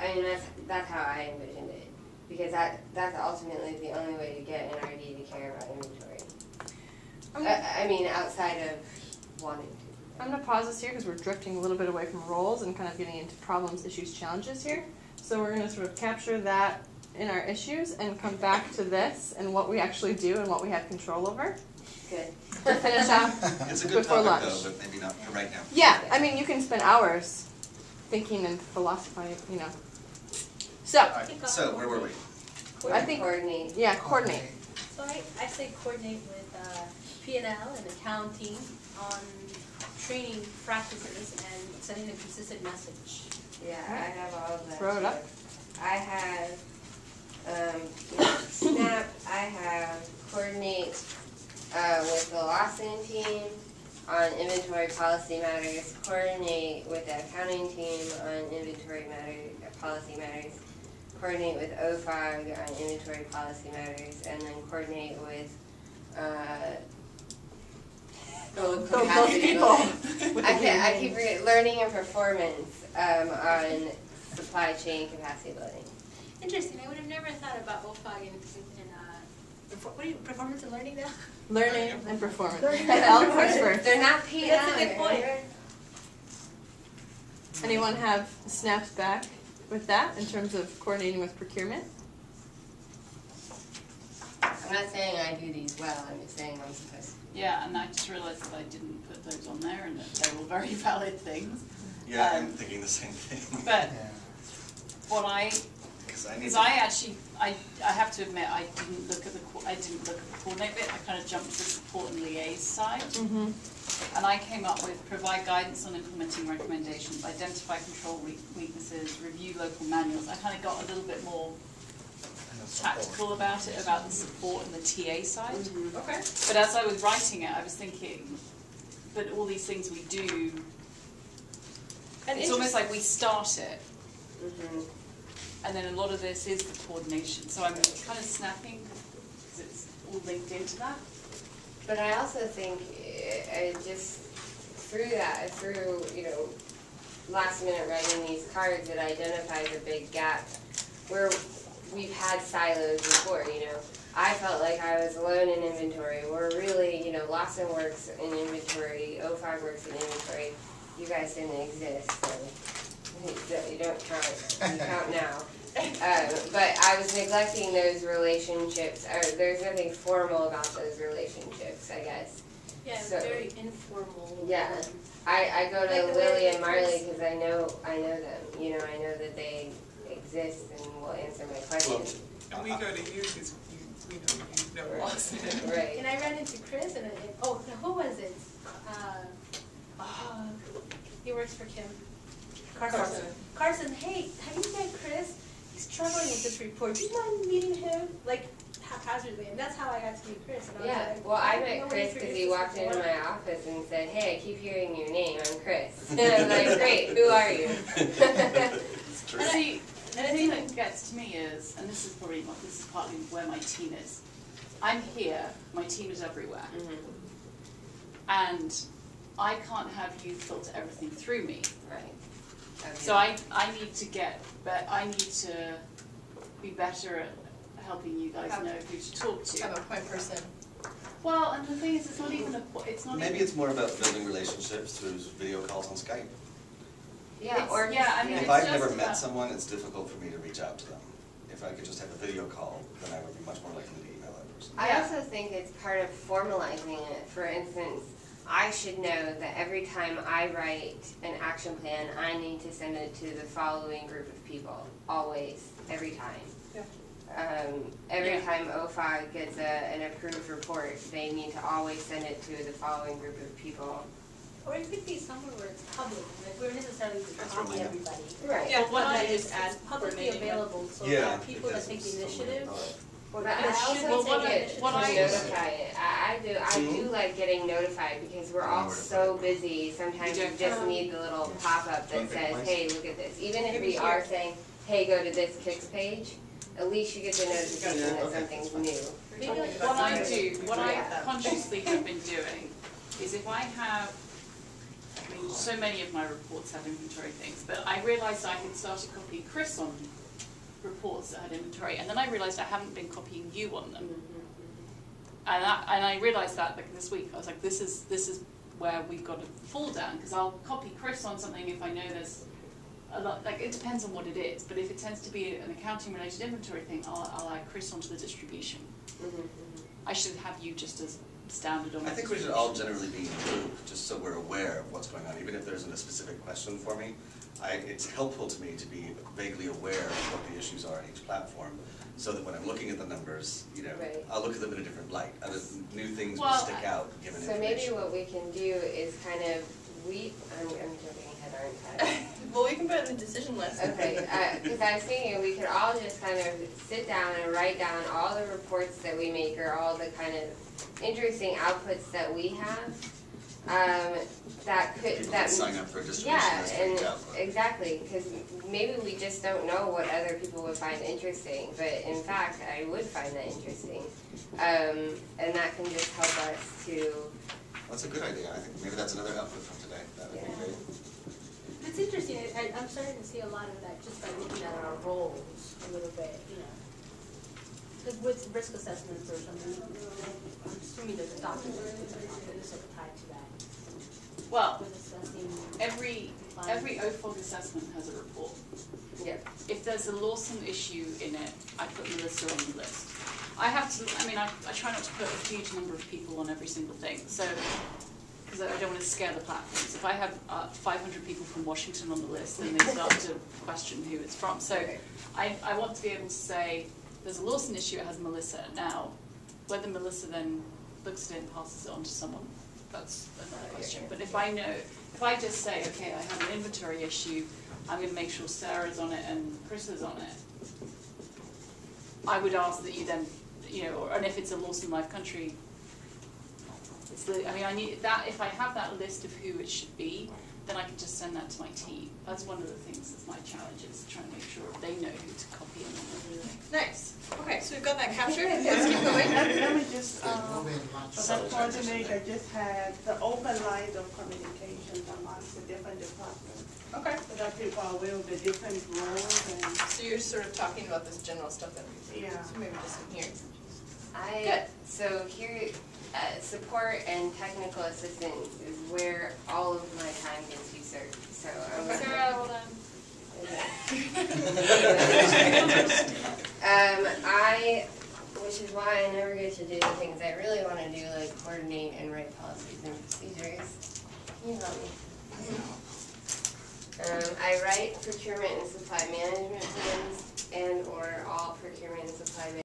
I mean, that's how I envisioned it, because that's ultimately the only way to get an RD to care about inventory. I mean, outside of wanting to. I'm going to pause this here because we're drifting a little bit away from roles and kind of getting into problems, issues, challenges here. So we're going to sort of capture that in our issues and come back to this and what we actually do and what we have control over. Good. To finish off It's a good before topic lunch. though, but maybe not for right now. Yeah, I mean, you can spend hours thinking and philosophizing, you know. So, Alright, so where were we? I think, Coordinate. yeah, coordinate. So I say coordinate with P&L and accounting on training practices and sending a consistent message. Yeah, I have all of that. Throw it up. I have SNAP. I have coordinate with the Lawson team on inventory policy matters. Coordinate with the accounting team on inventory policy matters. Coordinate with OFOG on inventory policy matters, and then coordinate with Those people. I keep forgetting learning and performance on supply chain capacity building. Interesting. I would have never thought about OFOG and what do you, performance and learning now? Learning and performance. Learning And all course first. They're not paid That's out. a good point. Anyone have snaps back with that in terms of coordinating with procurement? I'm not saying I do these well, I'm just saying I'm supposed to. Yeah, and I just realised that I didn't put those on there and that they're all very valid things. Yeah, I'm thinking the same thing. But what because I actually, I have to admit, I didn't look at the coordinate bit. I kind of jumped to the support and liaise side. Mm-hmm. And I came up with provide guidance on implementing recommendations, identify control weaknesses, review local manuals. I kind of got a little bit more tactical about it, about the support and the TA side. Mm-hmm. Okay. But as I was writing it, I was thinking, but all these things we do, and it's almost like we start it. Mm-hmm. And then a lot of this is the coordination. So I'm kind of snapping because it's all linked into that. But I also think just through last minute writing these cards, it identifies a big gap where we've had silos before, I felt like I was alone in inventory. We're really, Lawson works in inventory, OFOG works in inventory. You guys didn't exist, so you don't count. You count now. But I was neglecting those relationships. There's nothing formal about those relationships, I guess. Yeah, so, very informal. Yeah, I go to like Lily and Marley because I know them. I know that they exist and will answer my questions. Well, and we go to you because we know you know Lawson. Right. And I ran into Chris and who was it? He works for Kim. Carson, hey, have you met Chris? He's struggling with this report. Do you mind meeting him? Like, haphazardly. And that's how I got to meet Chris. And I was like, well, I met Chris because he walked into my office and said, hey, I keep hearing your name. I'm Chris. And I was like, great, who are you? It's true. See, and the thing that gets to me is, and this is partly where my team is. I'm here, my team is everywhere. Mm-hmm. And I can't have you filter everything through me. Right. Okay. So I need to I need to be better at helping you guys know who to talk to. Have a point person. Well, and the thing is, it's not even Maybe it's more about building relationships through video calls on Skype. Yeah, If I've never met someone, it's difficult for me to reach out to them. If I could just have a video call, then I would be much more likely to email that person. I also think it's part of formalizing it. For instance, I should know that every time I write an action plan, I need to send it to the following group of people. Always, every time. Yeah. Every time OFOG gets an approved report, they need to always send it to the following group of people. Or it could be somewhere where it's public. Like we're necessarily to copy everybody. Right. Yeah, What I that just is add publicly available, so Yeah, that people that take the initiative. But I also think notify it. I do like getting notified because we're all so busy. Sometimes you just need the little pop-up that says, hey, look at this. Even if we are saying, hey, go to this Kix page, at least you get the notification that something's new. What I consciously have been doing is if I have I mean, so many of my reports have inventory things, but I realised I had started copying Chris on reports that had inventory, and then I realised I haven't been copying you on them. And I realised that like this week. I was like, this is where we've got to fall down, because I'll copy Chris on something if I know there's a lot, like it depends on what it is, but if it tends to be an accounting related inventory thing, I'll add Chris onto the distribution. I should have you just as standard on my I think we should all generally be in the loop, just so we're aware of what's going on, even if there isn't a specific question for me. It's helpful to me to be vaguely aware of what the issues are in each platform, so that when I'm looking at the numbers, you know, Right. I'll look at them in a different light. Other new things will Well, stick out given So information. maybe what we can do is kind of, I'm jumping ahead, aren't I? Well, we can put it in the decision list. Okay, because I was thinking we could all just kind of sit down and write down all the reports that we make, or all the kind of interesting outputs that we have, that could, People that. can sign up for a distribution Yeah, list and for output. exactly, because maybe we just don't know what other people would find interesting, but in fact, I would find that interesting. And that can just help us to, That's a good idea. I think maybe that's another output from today. That would be Yeah. great. It's interesting, I'm starting to see a lot of that just by looking at our roles a little bit, you know. Like with risk assessments or something, I'm assuming there's a document that's sort of tied to that. Well, With assessing. every compliance. OFOG assessment has a report. yeah. If there's a Lawson issue in it, I put Melissa on the list. I have to, I mean, I try not to put a huge number of people on every single thing, so, because I don't want to scare the platforms. If I have 500 people from Washington on the list, then they start to question who it's from. So I want to be able to say, there's a Lawson issue, it has Melissa. Now, whether Melissa then looks at it and passes it on to someone, that's another question. But if I know, if I just say, okay, I have an inventory issue, I'm going to make sure Sarah's on it and Chris is on it, I would ask that you then, you know, and if it's a Lawson Live Country, it's the, I mean, I need that, if I have that list of who it should be, then I can just send that to my team. That's one of the things that's my challenge, is trying to make sure they know who to copy and everything. Nice, okay, so we've got that captured, let's keep going. Let me just, for that coordinate, I just had the open lines of communication amongst the different departments. Okay. So that people are aware of the different roles and, So you're sort of talking about this general stuff that we see, Yeah. so maybe just in here. So here, support and technical assistance is where all of my time gets usurped, so I'm gonna. Sarah, hold on. Which is why I never get to do the things I really wanna do, like coordinate and write policies and procedures. Can you help me? I write procurement and supply management plans and/or all procurement and supply management